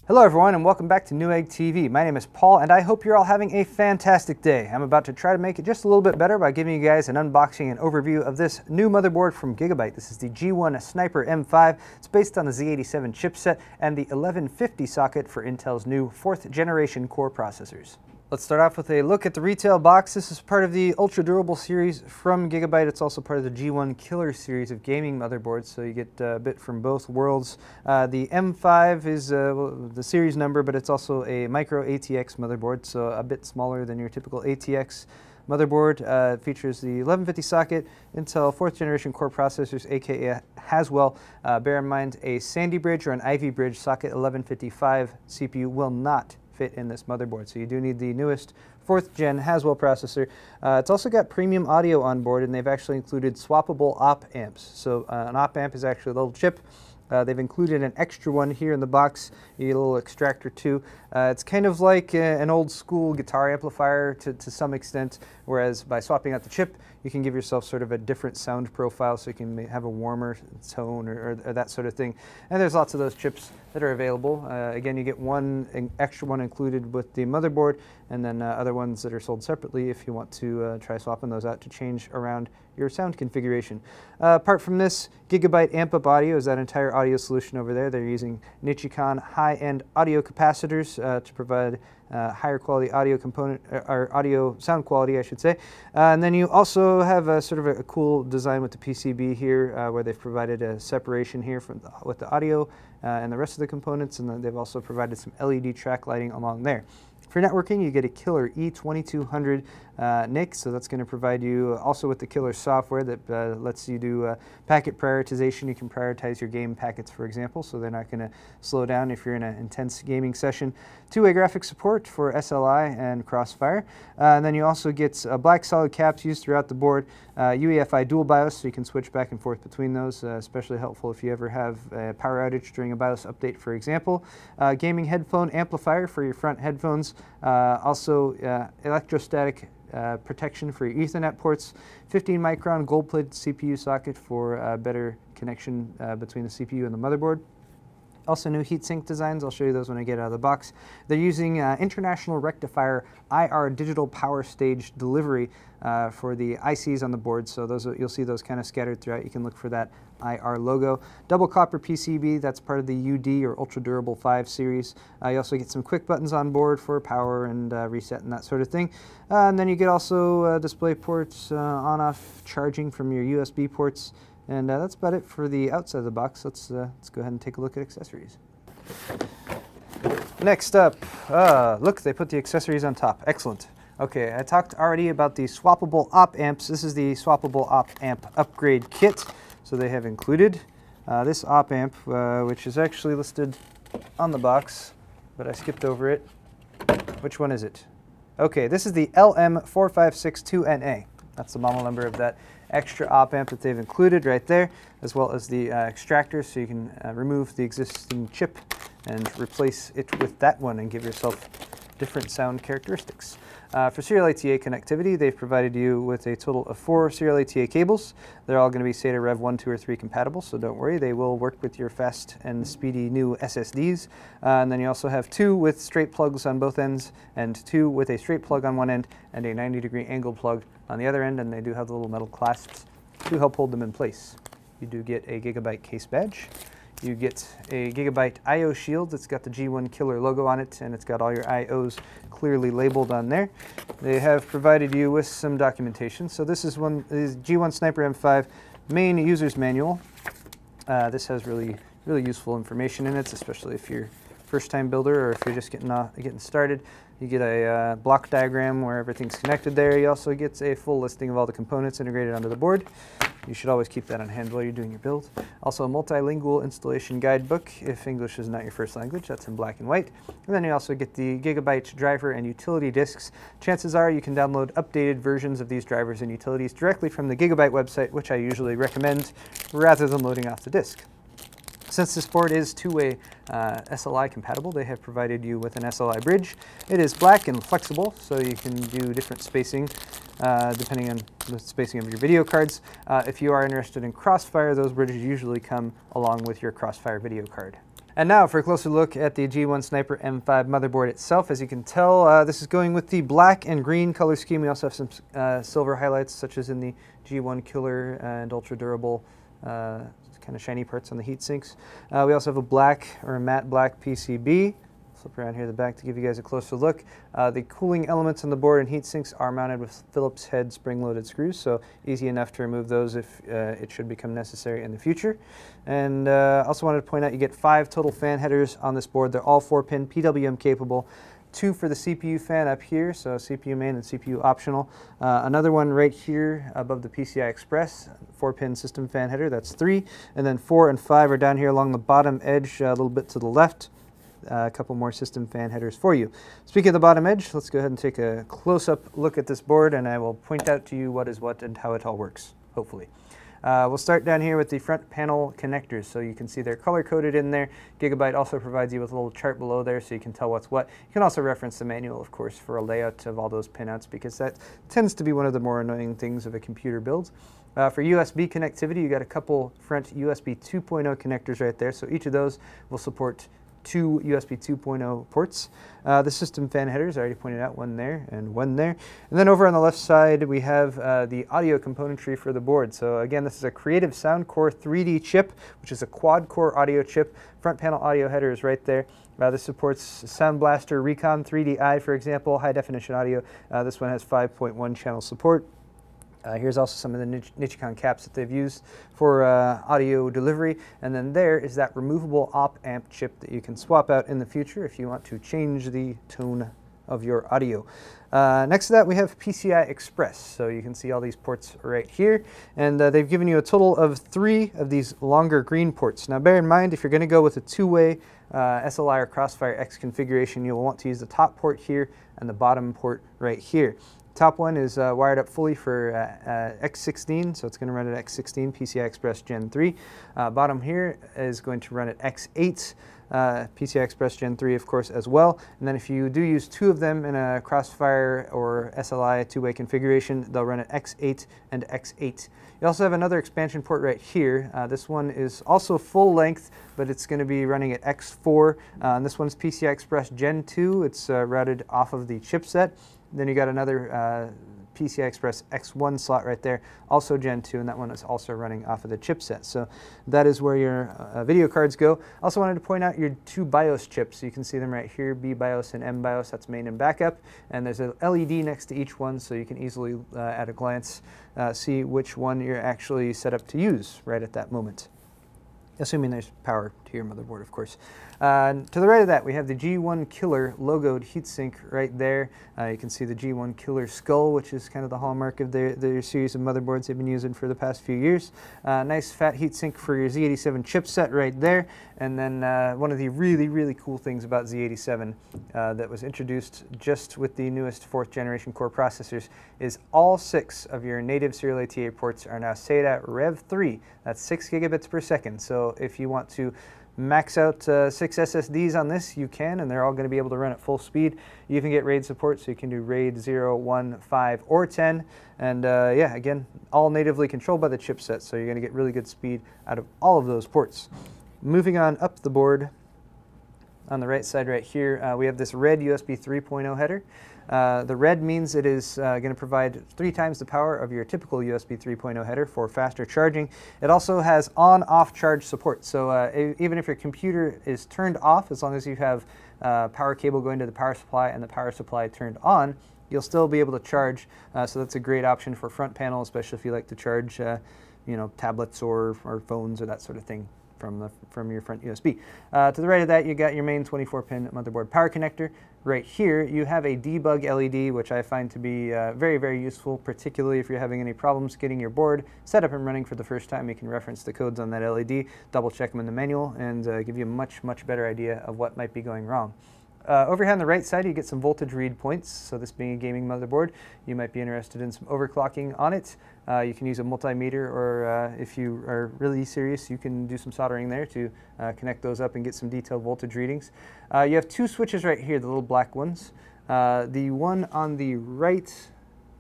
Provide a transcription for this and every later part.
Hello everyone and welcome back to Newegg TV. My name is Paul and I hope you're all having a fantastic day. I'm about to try to make it just a little bit better by giving you guys an unboxing and overview of this new motherboard from Gigabyte. This is the G1.Sniper M5. It's based on the Z87 chipset and the 1150 socket for Intel's new 4th generation core processors. Let's start off with a look at the retail box. This is part of the ultra durable series from Gigabyte. It's also part of the G1 Killer series of gaming motherboards, so you get a bit from both worlds. The M5 is the series number, but it's also a micro ATX motherboard, so a bit smaller than your typical ATX motherboard. It features the 1150 socket, Intel 4th generation core processors, aka Haswell. Bear in mind, a Sandy Bridge or an Ivy Bridge socket 1155 CPU will not fit in this motherboard, so you do need the newest 4th gen Haswell processor. It's also got premium audio on board, and they've actually included swappable op amps. So an op amp is actually a little chip. They've included an extra one here in the box. You get a little extractor too. It's kind of like an old school guitar amplifier to some extent, whereas by swapping out the chip, you can give yourself sort of a different sound profile, so you can have a warmer tone or that sort of thing. And there's lots of those chips that are available. Again, you get an extra one included with the motherboard, and then other ones that are sold separately if you want to try swapping those out to change around your sound configuration. Apart from this, Gigabyte Amp Up Audio is that entire audio solution over there. They're using Nichicon high-end audio capacitors to provide higher quality audio component, or audio sound quality, I should say. And then you also have a sort of a cool design with the PCB here, where they've provided a separation here with the audio and the rest of the components, and then they've also provided some LED track lighting along there. For networking, you get a killer E2200 NIC, so that's going to provide you also with the killer software that lets you do packet prioritization. You can prioritize your game packets, for example, so they're not going to slow down if you're in an intense gaming session. Two-way graphics support for SLI and Crossfire. And then you also get black solid caps used throughout the board, UEFI dual BIOS, so you can switch back and forth between those, especially helpful if you ever have a power outage during a BIOS update, for example. Gaming headphone amplifier for your front headphones. Also electrostatic protection for your Ethernet ports, 15 micron gold-plated CPU socket for better connection between the CPU and the motherboard. Also new heatsink designs. I'll show you those when I get out of the box. They're using International Rectifier IR digital power stage delivery for the ICs on the board, so those you'll see those kind of scattered throughout. You can look for that IR logo. Double copper PCB, that's part of the UD or Ultra Durable 5 series. You also get some quick buttons on board for power and reset and that sort of thing. And then you get also display ports, on-off charging from your USB ports. And that's about it for the outside of the box. Let's go ahead and take a look at accessories. Next up, look, they put the accessories on top. Excellent. Okay, I talked already about the swappable op amps. This is the swappable op amp upgrade kit. So they have included this op amp, which is actually listed on the box, but I skipped over it. Which one is it? Okay, this is the LM4562NA. That's the model number of that extra op amp that they've included right there, as well as the extractor, so you can remove the existing chip and replace it with that one and give yourself different sound characteristics. For serial ATA connectivity, they've provided you with a total of 4 serial ATA cables. They're all going to be SATA Rev 1, 2, or 3 compatible, so don't worry, they will work with your fast and speedy new SSDs. And then you also have 2 with straight plugs on both ends, and 2 with a straight plug on one end, and a 90-degree angle plug on the other end, and they do have the little metal clasps to help hold them in place. You do get a Gigabyte case badge. You get a Gigabyte I/O shield that's got the G1 Killer logo on it, and it's got all your I/Os clearly labeled on there. They have provided you with some documentation. So this is G1.Sniper M5 main user's manual. This has really useful information in it, especially if you're first-time builder or if you're just getting started. You get a block diagram where everything's connected there. You also get a full listing of all the components integrated onto the board. You should always keep that on hand while you're doing your build. Also a multilingual installation guidebook if English is not your first language. That's in black and white. And then you also get the Gigabyte driver and utility disks. Chances are you can download updated versions of these drivers and utilities directly from the Gigabyte website, which I usually recommend, rather than loading off the disk. Since this board is two-way SLI compatible, they have provided you with an SLI bridge. It is black and flexible, so you can do different spacing depending on the spacing of your video cards. If you are interested in Crossfire, those bridges usually come along with your Crossfire video card. And now for a closer look at the G1.Sniper M5 motherboard itself. As you can tell, this is going with the black and green color scheme. We also have some silver highlights, such as in the G1 Killer and ultra durable kind of shiny parts on the heat sinks. We also have a black or a matte black PCB. Flip around here at the back to give you guys a closer look. The cooling elements on the board and heat sinks are mounted with Phillips head spring-loaded screws, so easy enough to remove those if it should become necessary in the future. And also wanted to point out you get 5 total fan headers on this board. They're all 4-pin PWM capable. 2 for the CPU fan up here, so CPU main and CPU optional. Another one right here above the PCI Express, 4-pin system fan header, that's 3. And then 4 and 5 are down here along the bottom edge, a little bit to the left. A couple more system fan headers for you. Speaking of the bottom edge, let's go ahead and take a close-up look at this board, and I will point out to you what is what and how it all works, hopefully. We'll start down here with the front panel connectors, so you can see they're color-coded in there. Gigabyte also provides you with a little chart below there so you can tell what's what. You can also reference the manual, of course, for a layout of all those pinouts, because that tends to be one of the more annoying things of a computer build. For USB connectivity, you got a couple front USB 2.0 connectors right there, so each of those will support 2 USB 2.0 ports. The system fan headers, I already pointed out, one there and one there. And then over on the left side, we have the audio componentry for the board. So again, this is a Creative Sound Core 3D chip, which is a quad-core audio chip. Front panel audio header is right there. This supports Sound Blaster Recon 3DI, for example, high-definition audio. This one has 5.1 channel support. Here's also some of the Nichicon caps that they've used for audio delivery. And then there is that removable op-amp chip that you can swap out in the future if you want to change the tone of your audio. Next to that, we have PCI Express. So you can see all these ports right here. And they've given you a total of 3 of these longer green ports. Now bear in mind, if you're going to go with a 2-way SLI or Crossfire X configuration, you'll want to use the top port here and the bottom port right here. Top one is wired up fully for X16, so it's going to run at X16 PCI Express Gen 3. Bottom here is going to run at X8 PCI Express Gen 3, of course, as well. And then if you do use 2 of them in a Crossfire or SLI 2-way configuration, they'll run at X8 and X8. You also have another expansion port right here. This one is also full length, but it's going to be running at X4. And this one's PCI Express Gen 2. It's routed off of the chipset. Then you got another PCI Express X1 slot right there, also Gen 2, and that one is also running off of the chipset. So that is where your video cards go. Also wanted to point out your 2 BIOS chips. You can see them right here, B BIOS and M BIOS, that's main and backup. And there's a LED next to each one, so you can easily, at a glance, see which one you're actually set up to use right at that moment. Assuming there's power to your motherboard, of course. To the right of that, we have the G1 Killer logoed heatsink right there. You can see the G1 Killer skull, which is kind of the hallmark of their series of motherboards they've been using for the past few years. Nice fat heatsink for your Z87 chipset right there. And then one of the really, really cool things about Z87 that was introduced just with the newest 4th generation core processors is all 6 of your native serial ATA ports are now SATA Rev 3. That's 6 gigabits per second. So if you want to max out 6 SSDs on this, you can, and they're all going to be able to run at full speed. You can get RAID support, so you can do RAID 0, 1, 5, or 10. And yeah, again, all natively controlled by the chipset, so you're going to get really good speed out of all of those ports. Moving on up the board, on the right side right here, we have this red USB 3.0 header. The red means it is going to provide 3 times the power of your typical USB 3.0 header for faster charging. It also has on-off charge support, so even if your computer is turned off, as long as you have power cable going to the power supply and the power supply turned on, you'll still be able to charge. So that's a great option for front panel, especially if you like to charge you know, tablets or phones or that sort of thing from your front USB. To the right of that, you got your main 24-pin motherboard power connector. Right here, you have a debug LED, which I find to be very, very useful, particularly if you're having any problems getting your board set up and running for the first time. You can reference the codes on that LED, double check them in the manual, and give you a much, much better idea of what might be going wrong. Over here on the right side, you get some voltage read points. So this being a gaming motherboard, you might be interested in some overclocking on it. You can use a multimeter, or if you are really serious, you can do some soldering there to connect those up and get some detailed voltage readings. You have 2 switches right here, the little black ones. The one on the right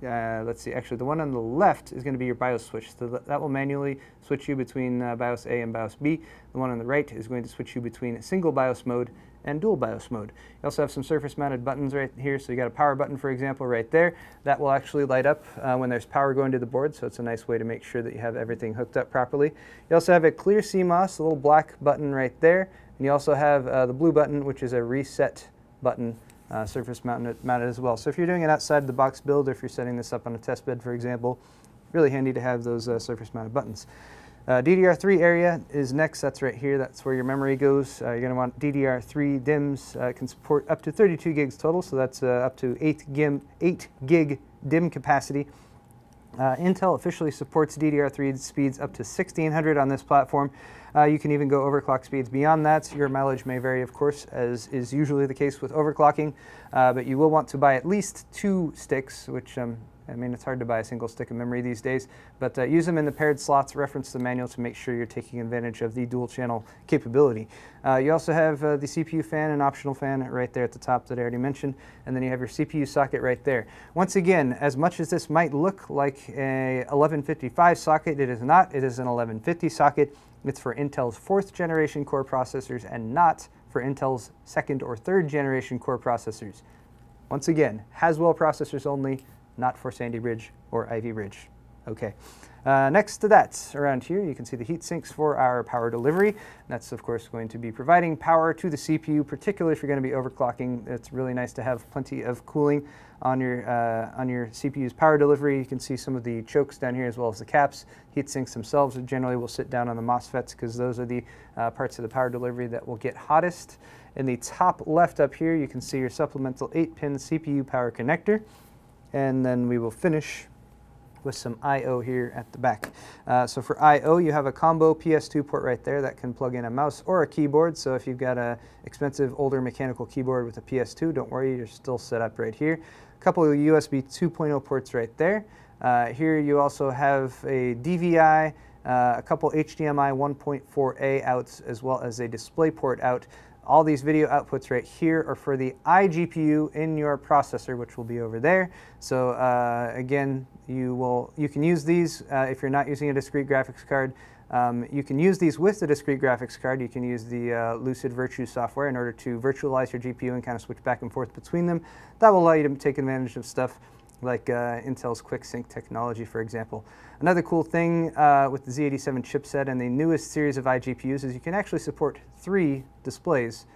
let's see, actually the one on the left is going to be your BIOS switch. So that will manually switch you between BIOS A and BIOS B. The one on the right is going to switch you between single BIOS mode and dual BIOS mode. You also have some surface mounted buttons right here. So you got a power button, for example, right there. That will actually light up when there's power going to the board. So it's a nice way to make sure that you have everything hooked up properly. You also have a clear CMOS, a little black button right there. And you also have the blue button, which is a reset button, surface mounted as well. So if you're doing an outside the box build, or if you're setting this up on a test bed, for example, really handy to have those surface mounted buttons. DDR3 area is next. That's right here. That's where your memory goes. You're going to want DDR3 DIMMs. It can support up to 32 gigs total, so that's up to 8 gig DIMM capacity. Intel officially supports DDR3 speeds up to 1600 on this platform. You can even go overclock speeds beyond that. Your mileage may vary, of course, as is usually the case with overclocking, but you will want to buy at least 2 sticks, which I mean, it's hard to buy a single stick of memory these days, but use them in the paired slots, reference the manual to make sure you're taking advantage of the dual channel capability. You also have the CPU fan and optional fan right there at the top that I already mentioned, and then you have your CPU socket right there. Once again, as much as this might look like a 1155 socket, it is not. It is an 1150 socket. It's for Intel's 4th generation core processors and not for Intel's 2nd or 3rd generation core processors. Once again, Haswell processors only, not for Sandy Bridge or Ivy Bridge. Okay. Next to that, around here, you can see the heat sinks for our power delivery. That's, of course, going to be providing power to the CPU, particularly if you're going to be overclocking. It's really nice to have plenty of cooling on your CPU's power delivery. You can see some of the chokes down here as well as the caps. Heat sinks themselves generally will sit down on the MOSFETs because those are the parts of the power delivery that will get hottest. In the top left up here, you can see your supplemental 8-pin CPU power connector. And then we will finish with some I/O here at the back. So for I/O, you have a combo PS2 port right there that can plug in a mouse or a keyboard. So if you've got an expensive older mechanical keyboard with a PS2, don't worry, you're still set up right here. A couple of USB 2.0 ports right there. Here you also have a DVI, a couple HDMI 1.4a outs, as well as a DisplayPort out. All these video outputs right here are for the iGPU in your processor, which will be over there. So again, you can use these if you're not using a discrete graphics card. You can use these with the discrete graphics card. You can use the Lucid Virtue software in order to virtualize your GPU and kind of switch back and forth between them. That will allow you to take advantage of stuff like Intel's QuickSync technology, for example. Another cool thing with the Z87 chipset and the newest series of iGPUs is you can actually support 3 displays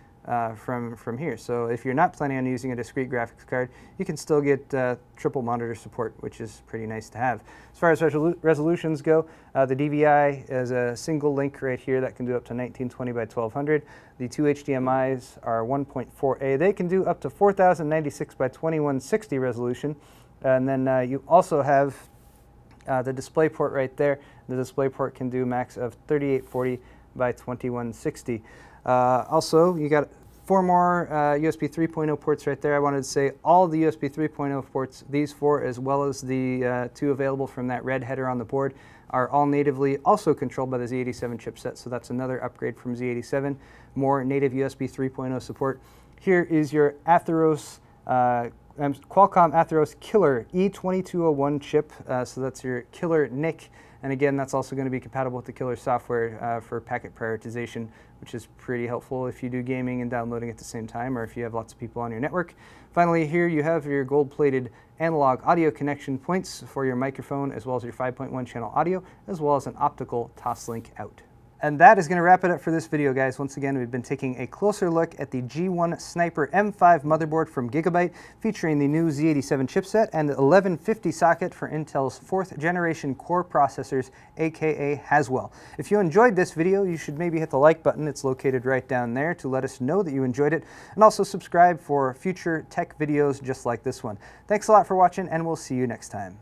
from here. So if you're not planning on using a discrete graphics card, you can still get triple monitor support, which is pretty nice to have. As far as resolutions go, the DVI is a single link right here that can do up to 1920 by 1200. The 2 HDMIs are 1.4a. They can do up to 4096 by 2160 resolution. And then you also have the DisplayPort right there. The DisplayPort can do max of 3840 by 2160. Also, you got 4 more USB 3.0 ports right there. I wanted to say all the USB 3.0 ports, these 4 as well as the 2 available from that red header on the board, are all natively also controlled by the Z87 chipset. So that's another upgrade from Z87. More native USB 3.0 support. Here is your Atheros Qualcomm Atheros Killer E2201 chip, so that's your killer NIC, and again that's also going to be compatible with the killer software for packet prioritization, which is pretty helpful if you do gaming and downloading at the same time, or if you have lots of people on your network. Finally, here you have your gold-plated analog audio connection points for your microphone, as well as your 5.1 channel audio, as well as an optical Toslink out. And that is going to wrap it up for this video, guys. Once again, we've been taking a closer look at the G1.Sniper M5 motherboard from Gigabyte, featuring the new Z87 chipset and the 1150 socket for Intel's 4th generation core processors, aka Haswell. If you enjoyed this video, you should maybe hit the like button. It's located right down there to let us know that you enjoyed it, and also subscribe for future tech videos just like this one. Thanks a lot for watching, and we'll see you next time.